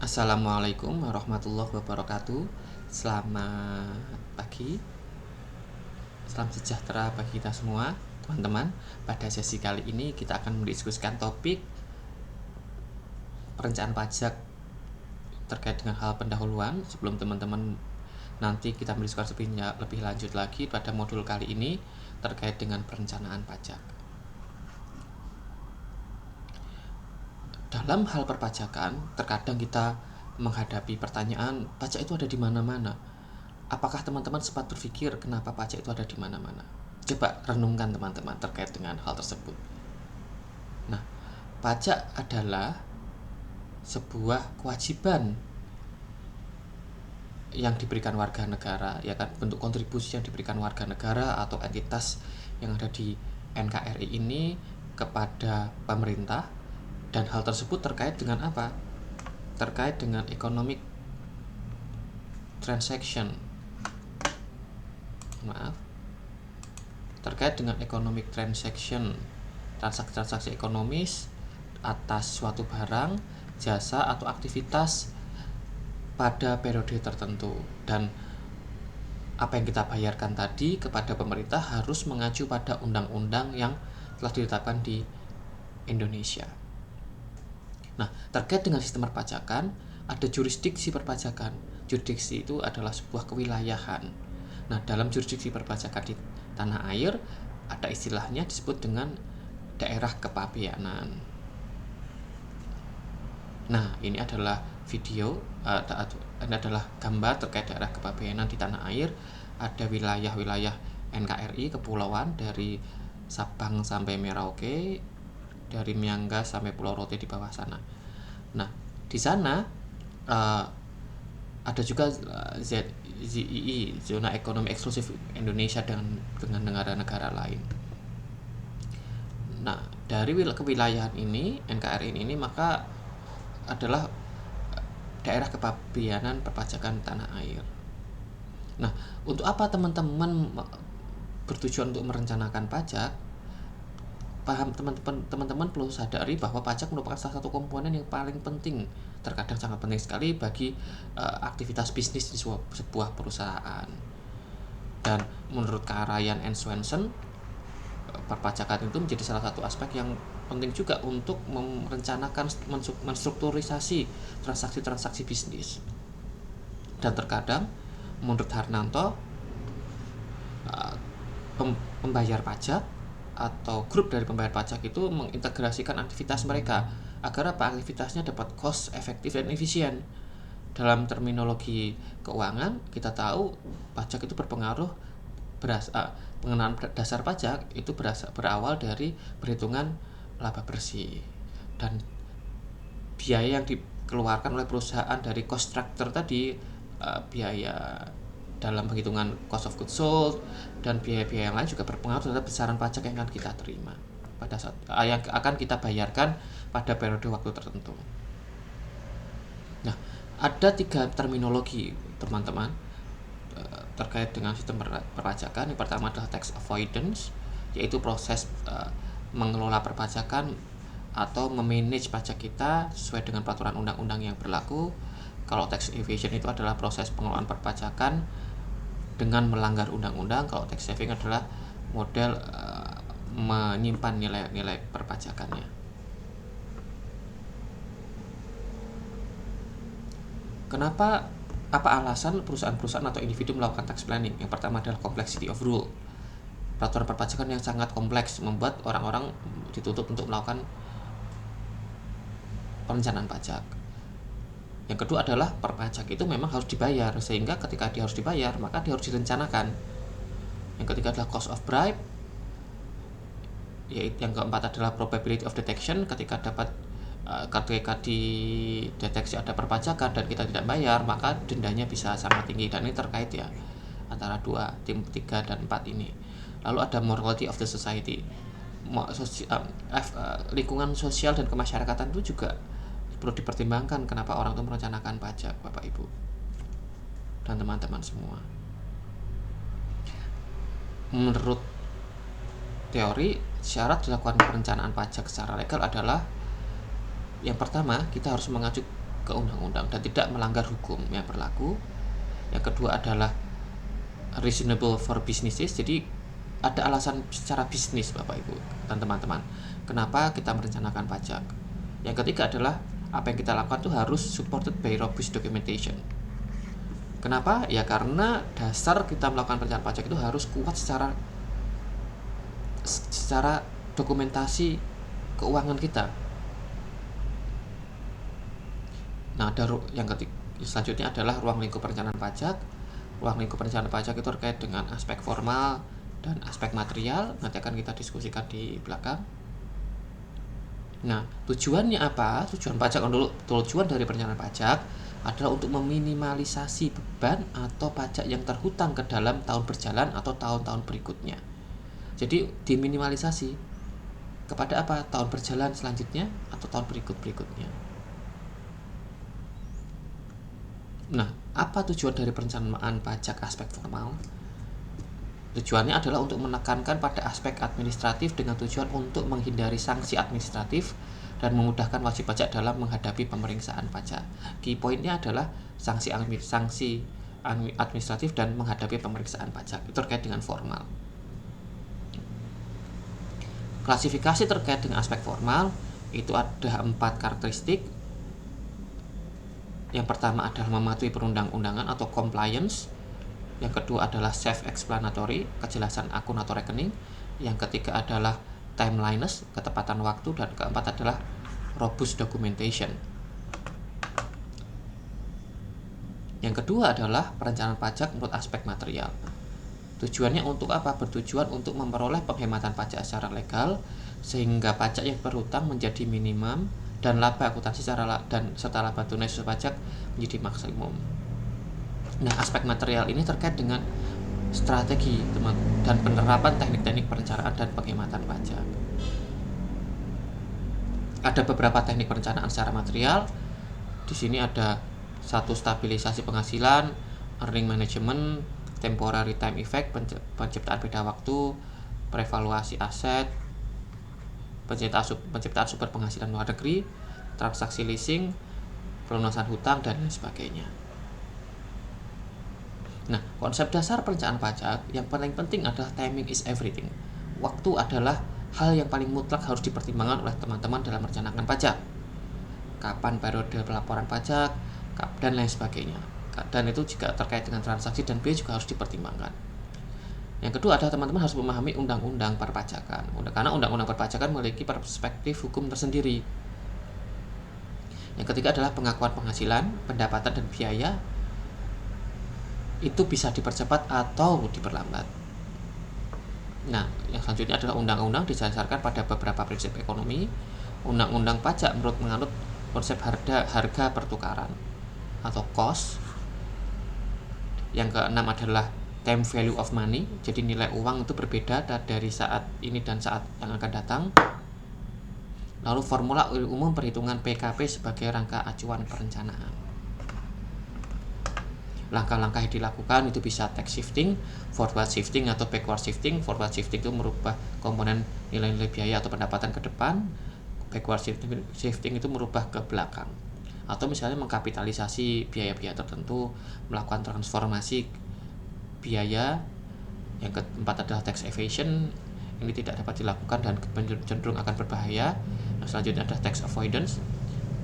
Assalamualaikum warahmatullahi wabarakatuh. Selamat pagi, salam sejahtera bagi kita semua, teman-teman. Pada sesi kali ini kita akan mendiskusikan topik perencanaan pajak terkait dengan hal pendahuluan. Sebelum teman-teman nanti kita mendiskusikan lebih lanjut lagi pada modul kali ini terkait dengan perencanaan pajak. Dalam hal perpajakan, terkadang kita menghadapi pertanyaan, pajak itu ada di mana-mana. Apakah teman-teman sempat berpikir kenapa pajak itu ada di mana-mana? Coba renungkan teman-teman terkait dengan hal tersebut. Nah, pajak adalah sebuah kewajiban yang diberikan warga negara, ya kan, bentuk kontribusi yang diberikan warga negara atau entitas yang ada di NKRI ini kepada pemerintah. Dan hal tersebut terkait dengan apa? Terkait dengan economic transaction. Terkait dengan economic transaction, transaksi ekonomis atas suatu barang, jasa atau aktivitas pada periode tertentu. Dan apa yang kita bayarkan tadi kepada pemerintah harus mengacu pada undang-undang yang telah ditetapkan di Indonesia. Nah, terkait dengan sistem perpajakan, ada jurisdiksi perpajakan. Jurisdiksi itu adalah sebuah kewilayahan. Nah, dalam jurisdiksi perpajakan di tanah air, ada istilahnya disebut dengan daerah kepabeanan. Nah, ini adalah video, ini adalah gambar terkait daerah kepabeanan di tanah air. Ada wilayah-wilayah NKRI, kepulauan dari Sabang sampai Merauke, dari Myangas sampai Pulau Rote di bawah sana. Nah, di sana ada juga ZEE, zona ekonomi eksklusif Indonesia dengan negara-negara lain. Nah, dari kewilayahan ini, NKRI ini maka adalah daerah kepabeanan perpajakan tanah air. Nah, untuk apa teman-teman bertujuan untuk merencanakan pajak? Paham teman-teman perlu sadari bahwa pajak merupakan salah satu komponen yang paling penting, terkadang sangat penting sekali bagi aktivitas bisnis di sebuah perusahaan. Dan menurut Kak Ryan and Swenson, perpajakan itu menjadi salah satu aspek yang penting juga untuk merencanakan menstrukturisasi transaksi-transaksi bisnis. Dan terkadang menurut Harnanto, pembayar pajak atau grup dari pembayar pajak itu mengintegrasikan aktivitas mereka agar aktivitasnya dapat cost efektif dan efisien. Dalam terminologi keuangan, kita tahu pajak itu berpengaruh pengenaan dasar pajak itu berawal dari perhitungan laba bersih, dan biaya yang dikeluarkan oleh perusahaan dari cost structure tadi, biaya dalam penghitungan cost of goods sold dan biaya-biaya yang lain juga berpengaruh terhadap besaran pajak yang akan kita terima pada saat yang akan kita bayarkan pada periode waktu tertentu. Nah, ada 3 terminologi teman-teman terkait dengan sistem perpajakan. Yang pertama adalah tax avoidance, yaitu proses mengelola perpajakan atau memanage pajak kita sesuai dengan peraturan undang-undang yang berlaku. Kalau tax evasion itu adalah proses pengelolaan perpajakan dengan melanggar undang-undang. Kalau tax saving adalah model menyimpan nilai-nilai perpajakannya. Apa alasan perusahaan-perusahaan atau individu melakukan tax planning? Yang pertama adalah complexity of rule. Peraturan perpajakan yang sangat kompleks membuat orang-orang dituntut untuk melakukan perencanaan pajak. Yang kedua adalah perpajak itu memang harus dibayar, sehingga ketika dia harus dibayar maka dia harus direncanakan. Yang ketiga adalah cost of bribe, yaitu yang keempat adalah probability of detection. Ketika dideteksi ada perpajakan dan kita tidak bayar, maka dendanya bisa sangat tinggi, dan ini terkait ya antara tim 3 dan 4 ini. Lalu ada morality of the society, lingkungan sosial dan kemasyarakatan itu juga perlu dipertimbangkan kenapa orang itu merencanakan pajak, Bapak Ibu dan teman-teman semua. Menurut teori, syarat dilakukan perencanaan pajak secara legal adalah yang pertama, kita harus mengacu ke undang-undang dan tidak melanggar hukum yang berlaku. Yang kedua adalah reasonable for businesses, jadi ada alasan secara bisnis Bapak Ibu dan teman-teman kenapa kita merencanakan pajak. Yang ketiga adalah apa yang kita lakukan itu harus supported by robust documentation. Kenapa? Ya karena dasar kita melakukan perencanaan pajak itu harus kuat secara dokumentasi keuangan kita. Nah, ada yang ketiga selanjutnya adalah ruang lingkup perencanaan pajak. Ruang lingkup perencanaan pajak itu terkait dengan aspek formal dan aspek material, nanti akan kita diskusikan di belakang. Nah, tujuannya apa? Tujuan dari perencanaan pajak adalah untuk meminimalisasi beban atau pajak yang terhutang ke dalam tahun berjalan atau tahun-tahun berikutnya. Jadi diminimalisasi kepada apa? Tahun berjalan selanjutnya atau tahun berikutnya. Nah, apa tujuan dari perencanaan pajak aspek formal? Tujuannya adalah untuk menekankan pada aspek administratif dengan tujuan untuk menghindari sanksi administratif dan memudahkan wajib pajak dalam menghadapi pemeriksaan pajak. Key pointnya adalah sanksi administratif dan menghadapi pemeriksaan pajak. Itu terkait dengan formal. Klasifikasi terkait dengan aspek formal itu ada 4 karakteristik. Yang pertama adalah mematuhi perundang-undangan atau compliance. Yang kedua adalah self-explanatory, kejelasan akun atau rekening. Yang ketiga adalah timeliness, ketepatan waktu. Dan keempat adalah robust documentation. Yang kedua adalah perencanaan pajak menurut aspek material. Tujuannya untuk apa? Bertujuan untuk memperoleh penghematan pajak secara legal, sehingga pajak yang berhutang menjadi minimum dan laba akuntansi serta laba tunai sesuai pajak menjadi maksimum. Nah, aspek material ini terkait dengan strategi dan penerapan teknik-teknik perencanaan dan penghematan pajak. Ada beberapa teknik perencanaan secara material. Di sini ada 1. Stabilisasi penghasilan, earning management, temporary time effect, penciptaan beda waktu, revaluasi aset, penciptaan sumber penghasilan luar negeri, transaksi leasing, pelunasan hutang, dan lain sebagainya. Nah, konsep dasar perencanaan pajak yang paling penting adalah timing is everything. Waktu adalah hal yang paling mutlak harus dipertimbangkan oleh teman-teman dalam merencanakan pajak. Kapan periode pelaporan pajak, dan lain sebagainya. Dan itu juga terkait dengan transaksi dan biaya juga harus dipertimbangkan. Yang kedua adalah teman-teman harus memahami undang-undang perpajakan. Karena undang-undang perpajakan memiliki perspektif hukum tersendiri. Yang ketiga adalah pengakuan penghasilan, pendapatan, dan biaya. Itu bisa dipercepat atau diperlambat. Nah, yang selanjutnya adalah undang-undang didasarkan pada beberapa prinsip ekonomi. Undang-undang pajak menganut konsep harga pertukaran atau cost. Yang keenam adalah time value of money, jadi nilai uang itu berbeda dari saat ini dan saat yang akan datang. Lalu formula umum perhitungan PKP sebagai rangka acuan perencanaan. Langkah-langkah yang dilakukan itu bisa tax shifting, forward shifting, atau backward shifting. Forward shifting itu merubah komponen nilai-nilai biaya atau pendapatan ke depan. Backward shifting itu merubah ke belakang. Atau misalnya mengkapitalisasi biaya-biaya tertentu, melakukan transformasi biaya. Yang keempat adalah tax evasion, ini tidak dapat dilakukan dan cenderung akan berbahaya. Nah, selanjutnya ada tax avoidance,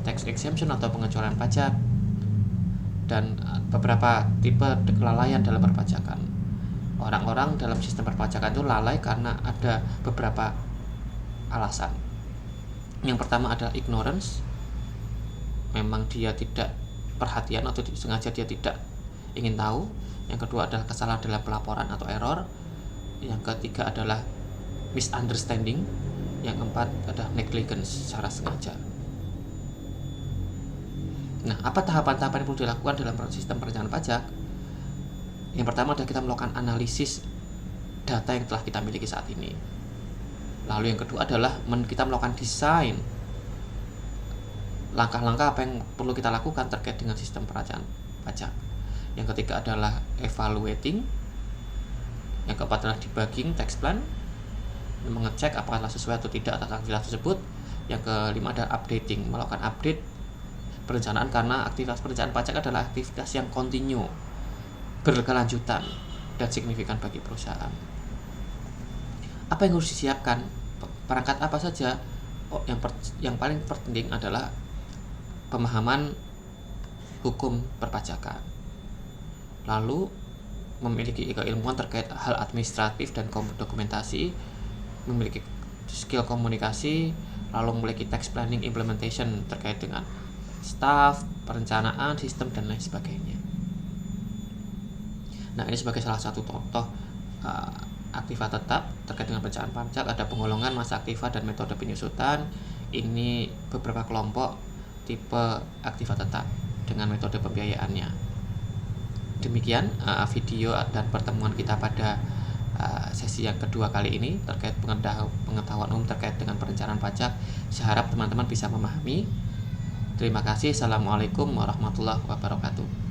tax exemption atau pengecualian pajak, dan beberapa tipe kelalaian dalam perpajakan. Orang-orang dalam sistem perpajakan itu lalai karena ada beberapa alasan. Yang pertama adalah ignorance, memang dia tidak perhatian atau sengaja dia tidak ingin tahu. Yang kedua adalah kesalahan dalam pelaporan atau error. Yang ketiga adalah misunderstanding. Yang keempat adalah negligence, secara sengaja. Nah, apa tahapan-tahapan yang perlu dilakukan dalam sistem perencanaan pajak? Yang pertama adalah kita melakukan analisis data yang telah kita miliki saat ini. Lalu yang kedua adalah kita melakukan desain langkah-langkah apa yang perlu kita lakukan terkait dengan sistem perencanaan pajak. Yang ketiga adalah evaluating. Yang keempat adalah debugging tax plan, mengecek apakah sesuai atau tidak atas aktivitas tersebut. Yang kelima adalah updating, melakukan update perencanaan, karena aktivitas perencanaan pajak adalah aktivitas yang kontinu, berkelanjutan, dan signifikan bagi perusahaan. Apa yang harus disiapkan? Perangkat apa saja? Yang paling penting adalah pemahaman hukum perpajakan, lalu memiliki keilmuan terkait hal administratif dan dokumentasi, memiliki skill komunikasi, lalu memiliki tax planning implementation terkait dengan staff, perencanaan, sistem, dan lain sebagainya. Nah, ini sebagai salah satu contoh aktiva tetap terkait dengan perencanaan pajak. Ada penggolongan masa aktiva dan metode penyusutan. Ini beberapa kelompok tipe aktiva tetap dengan metode pembiayaannya. Demikian video dan pertemuan kita pada sesi yang kedua kali ini terkait pengetahuan umum terkait dengan perencanaan pajak. Saya harap teman-teman bisa memahami. Terima kasih. Assalamualaikum warahmatullahi wabarakatuh.